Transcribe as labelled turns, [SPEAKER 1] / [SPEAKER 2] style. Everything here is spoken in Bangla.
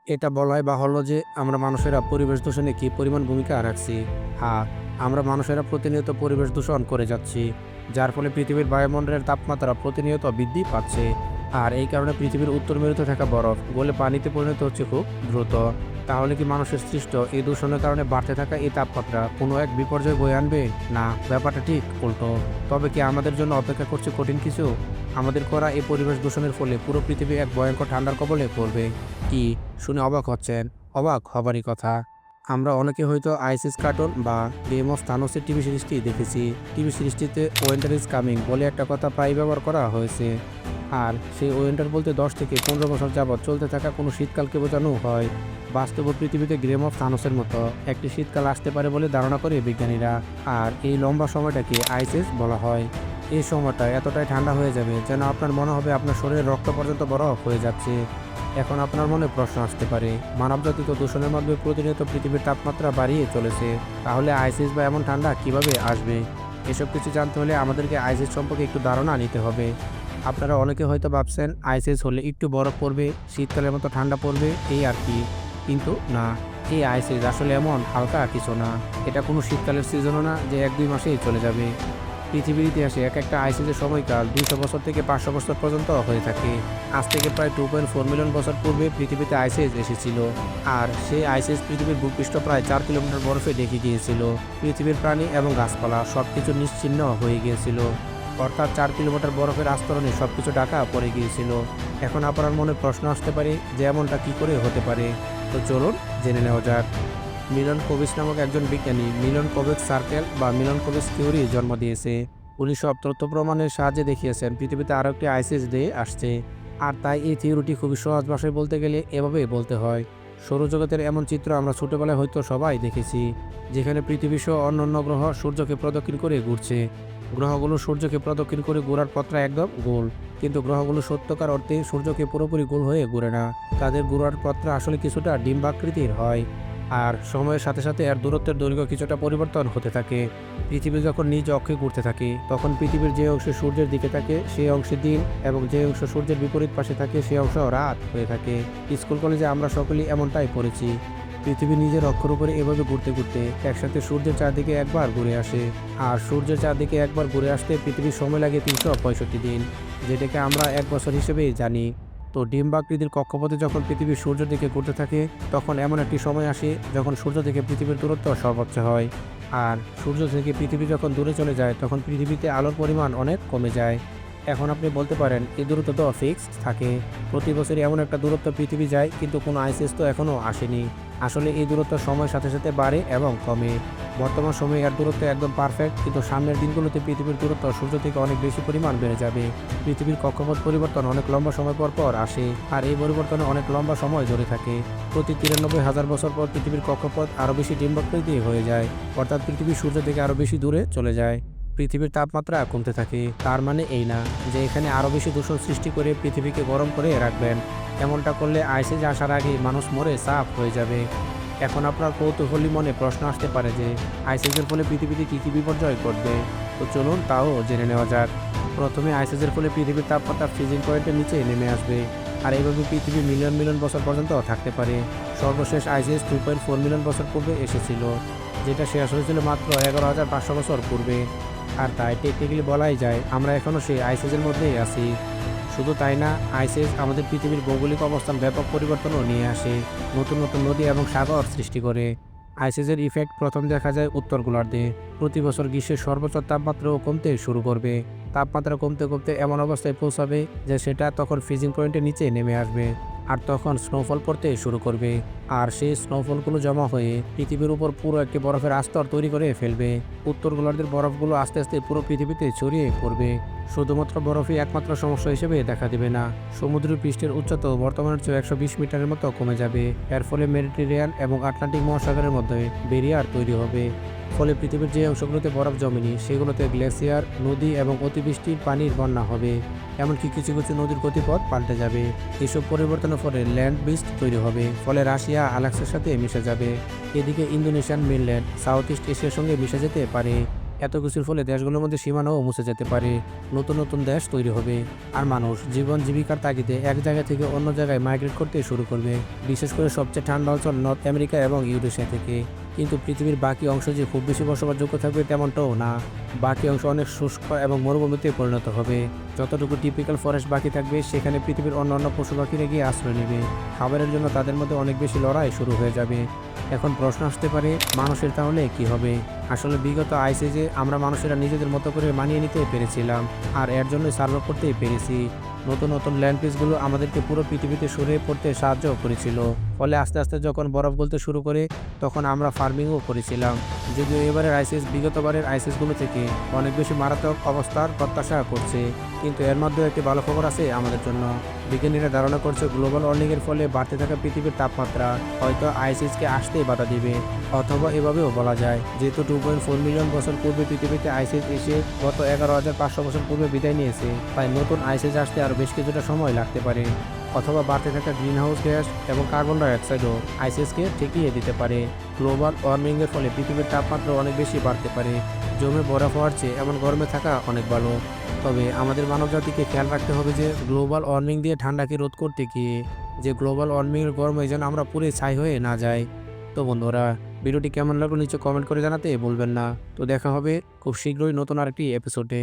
[SPEAKER 1] এটা বলাই বাহুল্য যে আমরা মানুষেরা পরিবেশ দূষণে কি পরিমাণ ভূমিকা রাখছি। হ্যাঁ, আমরা মানুষেরা প্রতিনিয়ত পরিবেশ দূষণ করে যাচ্ছি, যার ফলে পৃথিবীর বায়ুমণ্ডলের তাপমাত্রা প্রতিনিয়ত বৃদ্ধি পাচ্ছে। আর এই কারণে পৃথিবীর উত্তর মেরুতে থাকা বরফ গলে পানিতে পরিণত হচ্ছে খুব দ্রুত। তাহলে কি মানুষের সৃষ্ট এই দূষণের কারণে বাড়তে থাকা এই তাপমাত্রা কোনো এক বিপর্যয় বয়ে আনবে? না, ব্যাপারটা ঠিক উল্টো। তবে কি আমাদের জন্য অপেক্ষা করছে কঠিন কিছু? আমাদের করা এই পরিবেশ দূষণের ফলে পুরো পৃথিবী এক ভয়ঙ্কর ঠান্ডার কবলে পড়বে। কি শুনে অবাক হচ্ছেন? অবাক হবারই কথা। আমরা অনেকে হয়তো আইসিস কার্টুন বা গেম অফ থানোসের টিভি সিরিজটি দেখেছি। টিভি সিরিজটিতে উইন্টার ইজ কামিং বলে একটা কথা প্রায় ব্যবহার করা হয়েছে। আর সেই উইন্টার বলতে ১০ থেকে ১৫ বছর যাবৎ চলতে থাকা কোনো শীতকালকে বোঝানো হয়। বাস্তব পৃথিবীতে গেম অফ থানোসের মতো একটি শীতকাল আসতে পারে বলে ধারণা করে বিজ্ঞানীরা। আর এই লম্বা সময়টাকে আইসিস বলা হয়। এই সময়টা এতটাই ঠান্ডা হয়ে যাবে যেন আপনার মনে হবে আপনার শরীরের রক্ত পর্যন্ত বরফ হয়ে যাচ্ছে। এখন আপনার মনে প্রশ্ন আসতে পারে, মানবজাতি তো দূষণের মাধ্যমে প্রতিনিয়ত পৃথিবীর তাপমাত্রা বাড়িয়ে চলেছে, তাহলে আইসিস বা এমন ঠান্ডা কিভাবে আসবে? এসব কিছু জানতে হলে আমাদেরকে আইসিস সম্পর্কে একটু ধারণা নিতে হবে। আপনারা অনেকে হয়তো ভাবছেন আইসিস হলে একটু বরফ পড়বে, শীতকালের মতো ঠান্ডা পড়বে, এই আর কি। কিন্তু না, এই আইসিস আসলে এমন হালকা কিছু না। এটা কোনো শীতকালের সিজনও না যে ১-২ মাসেই চলে যাবে। পৃথিবীর ইতিহাসে এক একটা আইসিসের সময়কাল ২০০ বছর থেকে ৫০০ বছর পর্যন্ত হয়ে থাকে। আজ থেকে প্রায় 2.4 মিলিয়ন বছর পূর্বে পৃথিবীতে আইসিস এসেছিল। আর সেই আইসিস পৃথিবীর ভূপৃষ্ঠ প্রায় ৪ কিলোমিটার বরফে ঢেকে গিয়েছিল। পৃথিবীর প্রাণী এবং গাছপালা সবকিছু নিশ্চিহ্ন হয়ে গিয়েছিল। অর্থাৎ ৪ কিলোমিটার বরফের আস্তরণে সবকিছু ঢাকা পড়ে গিয়েছিল। এখন আপনার মনে প্রশ্ন আসতে পারে যে এমনটা কী করে হতে পারে? তো চলুন জেনে নেওয়া যাক। মিলন কোভিস নামক একজন বিজ্ঞানী মিলন কোভিস সার্কেল বা মিলন কোভিস থিওরি জন্ম দিয়েছে। উনি সব তথ্য প্রমাণের সাহায্যে দেখিয়েছেন পৃথিবীতে আরও একটি আইসিস ডে আসছে। আর তাই এই থিওরিটি খুবই সহজ ভাষায় বলতে গেলে এভাবে বলতে হয়, সৌরজগতের এমন চিত্র আমরা ছোটবেলায় হয়তো সবাই দেখেছি, যেখানে পৃথিবী সহ অন্যান্য গ্রহ সূর্যকে প্রদক্ষিণ করে ঘুরছে। গ্রহগুলো সূর্যকে প্রদক্ষিণ করে ঘোরার পথটা একদম গোল, কিন্তু গ্রহগুলো সত্যকার অর্থে সূর্যকে পুরোপুরি গোল হয়ে ঘুরে না। তাদের ঘোরার পথটা আসলে কিছুটা ডিম্বাকৃতির হয়। আর সময়ের সাথে সাথে এর দূরত্বের দৈর্ঘ্য কিছুটা পরিবর্তন হতে থাকে। পৃথিবী যখন নিজ অক্ষে ঘুরতে থাকে তখন পৃথিবীর যে অংশ সূর্যের দিকে থাকে সেই অংশে দিন, এবং যে অংশ সূর্যের বিপরীত পাশে থাকে সেই অংশ রাত হয়ে থাকে। স্কুল কলেজে আমরা সকলেই এমনটাই পড়েছি। পৃথিবী নিজের অক্ষর উপরে এভাবে ঘুরতে ঘুরতে একসাথে সূর্যের চারদিকে একবার ঘুরে আসে। আর সূর্যের চারদিকে একবার ঘুরে আসতে পৃথিবীর সময় লাগে ৩৬৫ দিন, যেটাকে আমরা ১ বছর হিসেবেই জানি। তো ডিম্বাকৃতির কক্ষপথে যখন পৃথিবী সূর্যের দিকে ঘুরতে থাকে তখন এমন একটি সময় আসে যখন সূর্য থেকে পৃথিবীর দূরত্ব সর্বোচ্চ হয়। আর সূর্য থেকে পৃথিবী যখন দূরে চলে যায় তখন পৃথিবীতে আলোর পরিমাণ অনেক কমে যায়। এখন আপনি বলতে পারেন এই দূরত্ব তো ফিক্স থাকে, প্রতি বছরই এমন একটা দূরত্ব পৃথিবী যায়, কিন্তু কোনো আইসিস তো এখনও আসেনি। আসলে এই দূরত্ব সময়ের সাথে সাথে বাড়ে এবং কমে। বর্তমান সময়ে এর দূরত্ব একদম পারফেক্ট, কিন্তু সামনের দিনগুলোতে পৃথিবীর দূরত্ব সূর্য থেকে অনেক বেশি পরিমাণ বেড়ে যাবে। পৃথিবীর কক্ষপথ পরিবর্তন অনেক লম্বা সময় পর পর আসে, আর এই পরিবর্তনে অনেক লম্বা সময় ধরে থাকে। প্রতি ৯৩,০০০ বছর পর পৃথিবীর কক্ষপথ আরও বেশি ডিম্বাকৃতি হয়ে যায়, অর্থাৎ পৃথিবী সূর্য থেকে আরও বেশি দূরে চলে যায়। পৃথিবীর তাপমাত্রা কমতে থাকে, তার মানে এই না যে এখানে আরও বেশি দূষণ সৃষ্টি করে পৃথিবীকে গরম করে রাখবেন। এমনটা করলে আইসিস আসার আগেই মানুষ মরে সাফ হয়ে যাবে। এখন আপনার কৌতূহলী মনে প্রশ্ন আসতে পারে যে আইসিসের ফলে পৃথিবীতে কী কী বিপর্যয় ঘটবে। তো চলুন তাও জেনে নেওয়া যাক। প্রথমে আইসিসের ফলে পৃথিবীর তাপমাত্রা ফ্রিজিং পয়েন্টের নিচে নেমে আসবে, আর এইভাবে পৃথিবী মিলিয়ন মিলিয়ন বছর পর্যন্ত থাকতে পারে। সর্বশেষ আইসিস 2.4 মিলিয়ন বছর পূর্বে এসেছিল, যেটা শেষ হয়েছিল মাত্র ১১,৫০০ বছর পূর্বে। আর তাই টেকনিক্যালি বলাই যায় আমরা এখনও সেই আইসিসের মধ্যেই আছি। শুধু তাই না, আইসিস আমাদের পৃথিবীর ভৌগোলিক অবস্থান ব্যাপক পরিবর্তনও নিয়ে আসে, নতুন নতুন নদী এবং সাগর সৃষ্টি করে। আইসিসের ইফেক্ট প্রথম দেখা যায় উত্তর গোলার্ধে। প্রতি বছর গ্রীষ্মের সর্বোচ্চ তাপমাত্রাও কমতে শুরু করবে। তাপমাত্রা কমতে কমতে এমন অবস্থায় পৌঁছাবে যে সেটা তখন ফ্রিজিং পয়েন্টের নিচে নেমে আসবে, আর তখন স্নোফল পড়তে শুরু করবে। আর সেই স্নোফলগুলো জমা হয়ে পৃথিবীর উপর পুরো একটি বরফের আস্তর তৈরি করে ফেলবে। উত্তর গোলার্ধের বরফগুলো আস্তে আস্তে পুরো পৃথিবীতে ছড়িয়ে পড়বে। শুধুমাত্র বরফই একমাত্র সমস্যা হিসেবে দেখা দেবে না, সমুদ্র পৃষ্ঠের উচ্চতাও বর্তমানের চেয়ে ১২০ মিটারের মতো কমে যাবে। এর ফলে মেডিটেরিয়ান এবং আটলান্টিক মহাসাগরের মধ্যে ব্যারিয়ার তৈরি হবে। ফলে পৃথিবীর যে অংশগুলোতে বরফ জমেনি সেগুলোতে গ্লেসিয়ার, নদী এবং অতিবৃষ্টির পানির বন্যা হবে। এমনকি কিছু কিছু নদীর গতিপথ পাল্টে যাবে। এসব পরিবর্তনের ফলে ল্যান্ড ব্রিজ তৈরি হবে, ফলে রাশিয়া আলাস্কার সাথে মিশে যাবে। এদিকে ইন্দোনেশিয়ান মেনল্যান্ড সাউথ ইস্ট এশিয়ার সঙ্গে মিশে যেতে পারে। এত কিছুর ফলে দেশগুলোর মধ্যে সীমানাও মুছে যেতে পারে, নতুন নতুন দেশ তৈরি হবে, আর মানুষ জীবন জীবিকার তাগিদে এক জায়গা থেকে অন্য জায়গায় মাইগ্রেট করতে শুরু করবে, বিশেষ করে সবচেয়ে ঠান্ডা অঞ্চল নর্থ আমেরিকা এবং ইউরেশিয়া থেকে। কিন্তু পৃথিবীর বাকি অংশ যে খুব বেশি বসবাসযোগ্য থাকবে তেমনটাও না। বাকি অংশ অনেক শুষ্ক এবং মরুভূমিতে পরিণত হবে। যতটুকু টিপিক্যাল ফরেস্ট বাকি থাকবে সেখানে পৃথিবীর অন্যান্য পশু পাখিরা গিয়ে আশ্রয় নেবে। খাবারের জন্য তাদের মধ্যে অনেক বেশি লড়াই শুরু হয়ে যাবে। এখন প্রশ্ন আসতে পারে, মানুষের তাহলে কি হবে? আসলে বিগত আইসিজে আমরা মানুষেরা নিজেদের মতো করে মানিয়ে নিতে পেরেছিলাম, আর এর জন্যই সার্ভাইভ করতেই পেরেছি। নতুন নতুন ল্যান্ড পিসগুলো আমাদেরকে পুরো পৃথিবীতে সরে পড়তে সাহায্য করেছিল। ফলে আস্তে আস্তে যখন বরফ গলতে শুরু করে তখন আমরা ফার্মিংও করেছিলাম। যদিও এবারের আইসিস বিগতবারের আইসিসগুলো থেকে অনেক বেশি মারাত্মক অবস্থার প্রত্যাশা করছে, কিন্তু এর মধ্যেও একটি ভালো খবর আছে আমাদের জন্য। বিজ্ঞানীরা ধারণা করছে গ্লোবাল ওয়ার্মিংয়ের ফলে বাড়তে থাকা পৃথিবীর তাপমাত্রা হয়তো আইসিসকে আসতেই বাধা দিবে। অথবা এভাবেও বলা যায়, যেহেতু 2.4 মিলিয়ন বছর পূর্বে পৃথিবীতে আইসিস এসে গত 11,500 বছর পূর্বে বিদায় নিয়েছে, তাই নতুন আইসিস আসতে আরও বেশ কিছুটা সময় লাগতে পারে। অথবা বাড়তে থাকা গ্রিনহাউস গ্যাস এবং কার্বন ডাইঅক্সাইডও আইসিসকে ঠেকিয়ে দিতে পারে। গ্লোবাল ওয়ার্মিংয়ের ফলে পৃথিবীর তাপমাত্রা অনেক বেশি বাড়তে পারে। জমে বরফ হওয়ার চেয়ে এমন গরমে থাকা অনেক ভালো। তবে আমাদের মানবজাতিকে খেয়াল রাখতে হবে যে গ্লোবাল ওয়ার্মিং দিয়ে ঠান্ডাকে রোধ করতে গিয়ে যে গ্লোবাল ওয়ার্মিংয়ের গরমে যেন আমরা পুরো ছাই হয়ে না যাই। তো বন্ধুরা, ভিডিওটি কেমন লাগলো নিচে কমেন্ট করে জানাতে ভুলবেন না। তো দেখা হবে খুব শীঘ্রই নতুন আরেকটি এপিসোডে।